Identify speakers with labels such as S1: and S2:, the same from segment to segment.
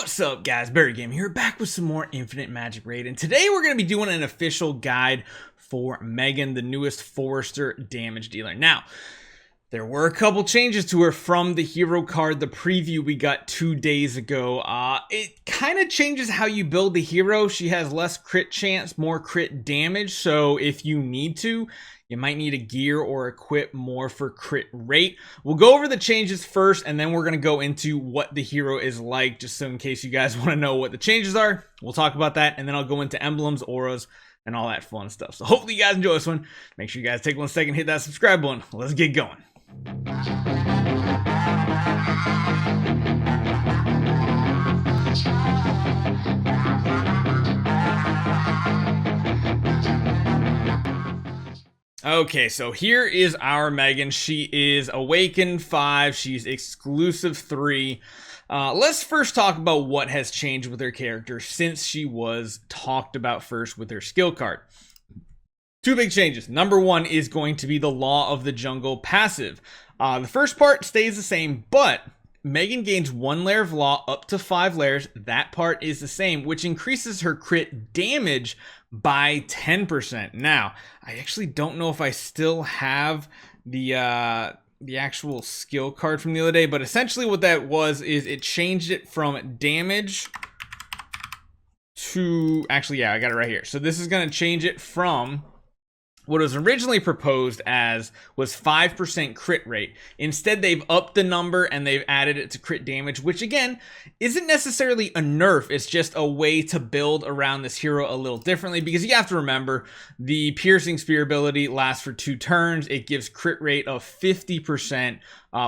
S1: What's up, guys? BARRYGAMING here, back with some more Infinite Magicraid, and today we're going to be doing an official guide for Megan, the newest Forester damage dealer. Now, there were a couple changes to her from the hero card, the preview we got 2 days ago. It kind of changes how you build the hero. She has less crit chance, more crit damage, so if you need to, you might need a gear or equip more for crit rate. We'll go over the changes first, and then we're going to go into what the hero is like, just so in case you guys want to know what the changes are. We'll talk about that, and then I'll go into emblems, auras, and all that fun stuff. So hopefully you guys enjoy this one. Make sure you guys take 1 second, hit that subscribe button. Let's get going. Okay, so here is our Megan. She is Awakened 5. She's Exclusive 3. Let's first talk about what has changed with her character since she was talked about first with her skill card. 2 big changes. Number 1 is going to be the Law of the Jungle passive. The first part stays the same, but Megan gains 1 layer of Law up to 5 layers. That part is the same, which increases her crit damage by 10%. Now, I actually don't know if I still have the actual skill card from the other day, but essentially what that was is it changed it from damage to, actually, yeah, I got it right here. So this is going to change it from what was originally proposed as was 5% crit rate. Instead, they've upped the number and they've added it to crit damage, which again, isn't necessarily a nerf. It's just a way to build around this hero a little differently, because you have to remember the piercing spear ability lasts for 2 turns. It gives crit rate of 50%.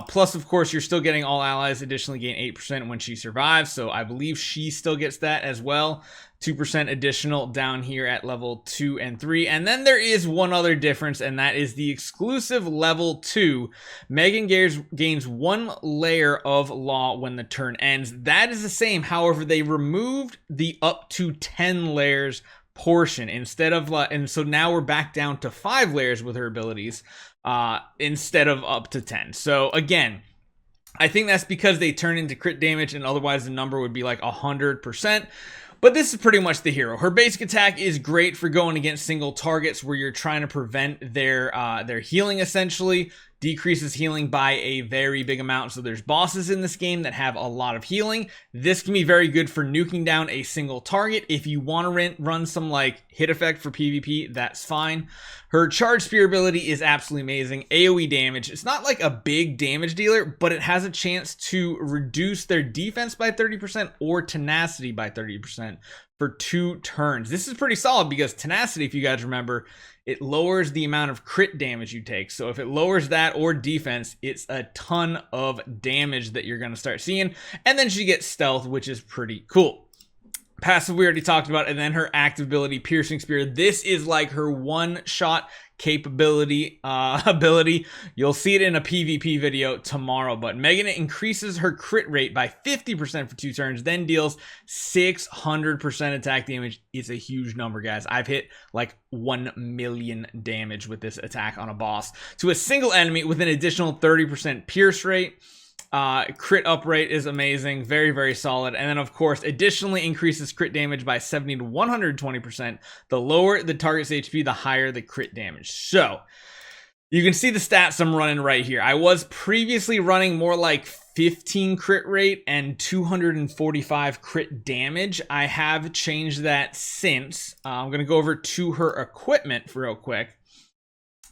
S1: Plus, of course, you're still getting all allies additionally gain 8% when she survives. So I believe she still gets that as well. 2% additional down here at level 2 and 3. And then there is one other difference, and that is the exclusive level 2. Megan gains 1 layer of Law when the turn ends. That is the same. However, they removed the up to 10 layers portion instead of, and so now we're back down to 5 layers with her abilities instead of up to 10. So again, I think that's because they turn into crit damage, and otherwise the number would be like 100%. But this is pretty much the hero. Her basic attack is great for going against single targets where you're trying to prevent their healing, essentially. Decreases healing by a very big amount. So there's bosses in this game that have a lot of healing. This can be very good for nuking down a single target. If you want to run some like hit effect for PvP, that's fine. Her charge spear ability is absolutely amazing. AoE damage. It's not like a big damage dealer, but it has a chance to reduce their defense by 30% or tenacity by 30% for 2 turns. This is pretty solid because tenacity, if you guys remember, it lowers the amount of crit damage you take. So if it lowers that or defense, it's a ton of damage that you're going to start seeing. And then she gets stealth, which is pretty cool. Passive we already talked about, and then her active ability, Piercing Spear. This is like her one-shot capability ability. You'll see it in a PvP video tomorrow, but Megan increases her crit rate by 50% for 2 turns, then deals 600% attack damage. It's a huge number, guys. I've hit like 1 million damage with this attack on a boss to a single enemy with an additional 30% pierce rate. Crit up rate is amazing, very, very solid. And then of course, additionally increases crit damage by 70 to 120%. The lower the target's HP, the higher the crit damage. So you can see the stats I'm running right here. I was previously running more like 15 crit rate and 245 crit damage. I have changed that since. I'm going to go over to her equipment real quick.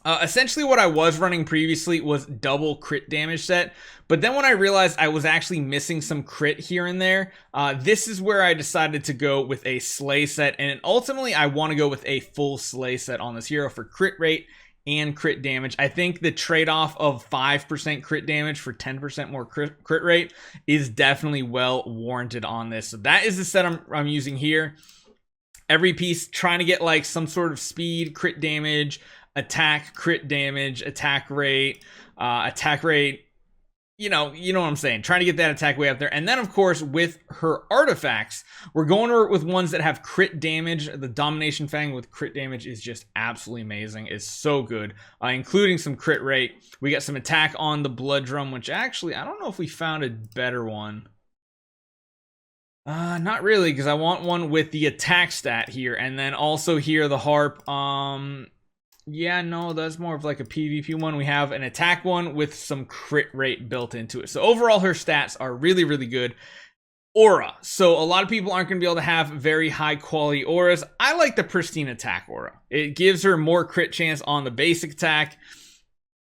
S1: Essentially what I was running previously was double crit damage set, but then when I realized I was actually missing some crit here and there, this is where I decided to go with a slay set, and ultimately I want to go with a full slay set on this hero for crit rate and crit damage. I think the trade-off of 5% crit damage for 10% more crit rate is definitely well warranted on this. So that is the set I'm using here. Every piece trying to get like some sort of speed, crit damage, attack, crit damage, attack rate, you know what I'm saying, trying to get that attack way up there. And then of course with her artifacts, we're going with ones that have crit damage. The Domination Fang with crit damage is just absolutely amazing. It's so good, including some crit rate. We got some attack on the Blood Drum, which actually I don't know if we found a better one. Not really, because I want one with the attack stat here, and then also here the harp. Yeah, no, that's more of like a PvP one. We have an attack one with some crit rate built into it. So overall, her stats are really, really good. Aura. So a lot of people aren't going to be able to have very high quality auras. I like the pristine attack aura. It gives her more crit chance on the basic attack.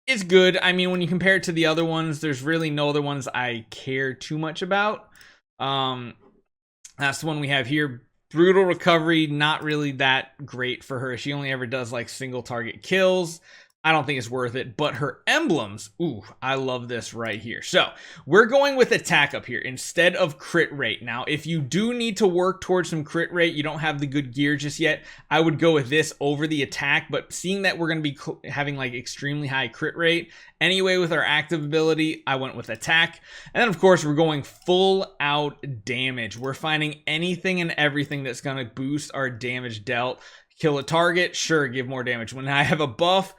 S1: It's good. I mean, when you compare it to the other ones, there's really no other ones I care too much about. That's the one we have here. Brutal recovery, not really that great for her. She only ever does like single target kills. I don't think it's worth it, but her emblems, ooh, I love this right here. So we're going with attack up here instead of crit rate. Now, if you do need to work towards some crit rate, you don't have the good gear just yet, I would go with this over the attack, but seeing that we're going to be having like extremely high crit rate anyway with our active ability, I went with attack. And then of course, we're going full out damage. We're finding anything and everything that's going to boost our damage dealt. Kill a target, sure, give more damage. When I have a buff,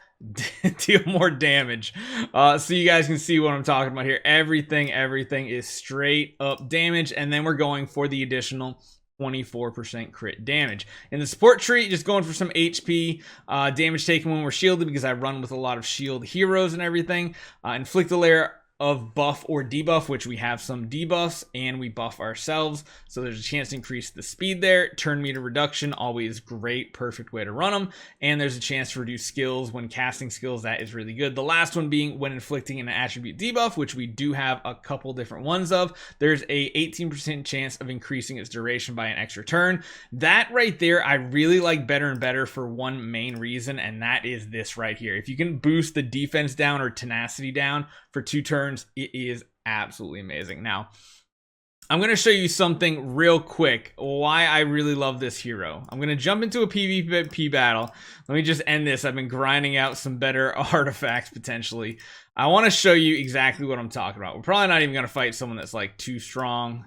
S1: deal more damage. So you guys can see what I'm talking about here. Everything is straight up damage, and then we're going for the additional 24% crit damage. In the support tree, just going for some HP, damage taken when we're shielded, because I run with a lot of shield heroes and everything. Inflict a layer of buff or debuff, which we have some debuffs, and we buff ourselves, so there's a chance to increase the speed there. Turn meter reduction, always great, perfect way to run them, and there's a chance to reduce skills when casting skills. That is really good. The last one being when inflicting an attribute debuff, which we do have a couple different ones of. There's a 18% chance of increasing its duration by an extra turn. That right there I really like better and better for one main reason, and that is this right here. If you can boost the defense down or tenacity down for 2 turns, it is absolutely amazing. Now, I'm going to show you something real quick why I really love this hero. I'm going to jump into a PvP battle. Let me just end this. I've been grinding out some better artifacts potentially. I want to show you exactly what I'm talking about. We're probably not even going to fight someone that's like too strong.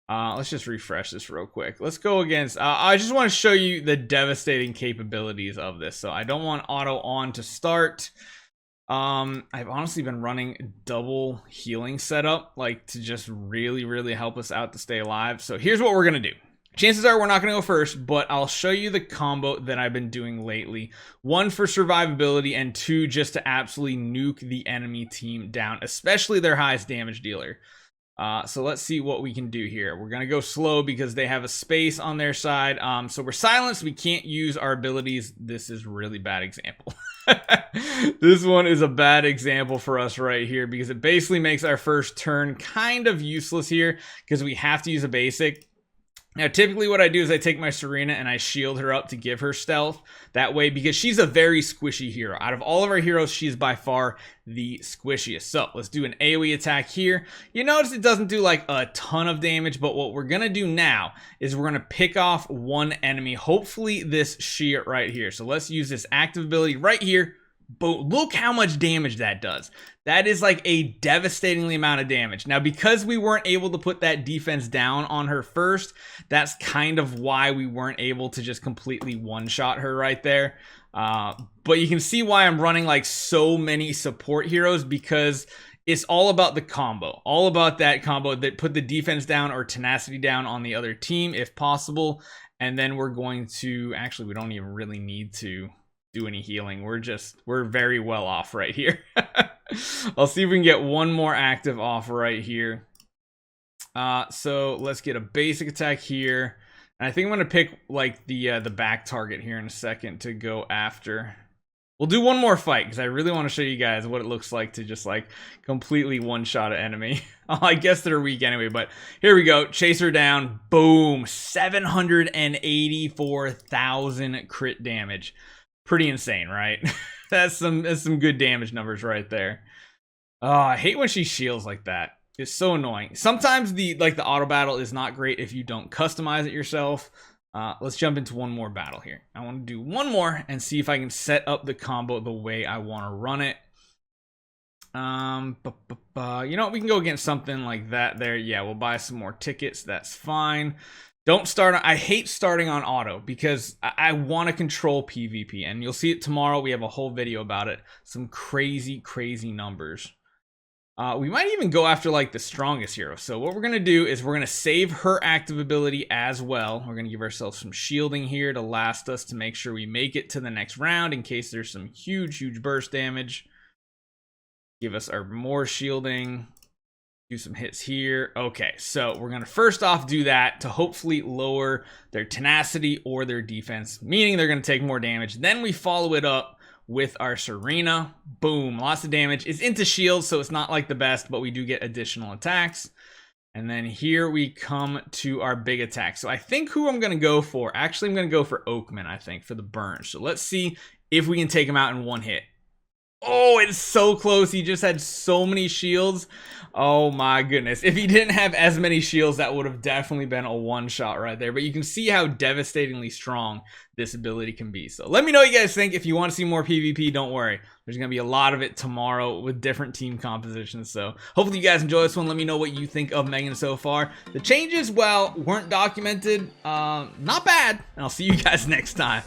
S1: Let's just refresh this real quick. Let's go against, I just want to show you the devastating capabilities of this. So I don't want auto on to start. I've honestly been running double healing setup, like to just really help us out to stay alive. So here's what we're gonna do. Chances are we're not gonna go first, but I'll show you the combo that I've been doing lately. 1 for survivability, and 2 just to absolutely nuke the enemy team down, especially their highest damage dealer. So let's see what we can do here. We're gonna go slow because they have a space on their side. So we're silenced, we can't use our abilities. This is a really bad example. This one is a bad example for us right here, because it basically makes our first turn kind of useless here because we have to use a basic. Now, typically what I do is I take my Serena and I shield her up to give her stealth. That way, because she's a very squishy hero. Out of all of our heroes, she's by far the squishiest. So let's do an AoE attack here. You notice it doesn't do like a ton of damage, but what we're going to do now is we're going to pick off one enemy. Hopefully this Shia right here. So let's use this active ability right here. But look how much damage that does. That is like a devastatingly amount of damage. Now, because we weren't able to put that defense down on her first, that's kind of why we weren't able to just completely one-shot her right there. But you can see why I'm running like so many support heroes, because it's all about the combo. All about that combo that put the defense down or tenacity down on the other team if possible. And then we're going to, actually, we don't even really need to do any healing. We're very well off right here. I'll see if we can get one more active off right here. So let's get a basic attack here. And I think I'm gonna pick like the back target here in a second to go after. We'll do one more fight because I really want to show you guys what it looks like to just like completely one-shot an enemy. I guess they're weak anyway, but here we go. Chase her down. Boom. 784,000 crit damage. Pretty insane, right? That's some good damage numbers right there. Oh, I hate when she shields like that. It's so annoying. Sometimes the auto battle is not great if you don't customize it yourself. Let's jump into one more battle here. I want to do one more and see if I can set up the combo the way I want to run it. You know what? We can go against something like that there. Yeah, we'll buy some more tickets. That's fine. Don't start. I hate starting on auto because I want to control PvP, and you'll see it tomorrow. We have a whole video about it. Some crazy numbers. We might even go after like the strongest hero. So what we're going to do is we're going to save her active ability as well. We're going to give ourselves some shielding here to last us to make sure we make it to the next round in case there's some huge burst damage. Give us our more shielding. Do some hits here. Okay, so we're going to first off do that to hopefully lower their tenacity or their defense, meaning they're going to take more damage. Then we follow it up with our Serena. Boom, lots of damage. It's into shields, so it's not like the best, but we do get additional attacks. And then here we come to our big attack. So I think who I'm going to go for, actually I'm going to go for Oakman, I think, for the burn. So let's see if we can take him out in one hit. Oh, it's so close. He just had so many shields. Oh my goodness. If he didn't have as many shields, that would have definitely been a one-shot right there. But you can see how devastatingly strong this ability can be. So let me know what you guys think. If you want to see more PvP, don't worry. There's going to be a lot of it tomorrow with different team compositions. So hopefully you guys enjoy this one. Let me know what you think of Megan so far. The changes, well, weren't documented. Not bad. And I'll see you guys next time.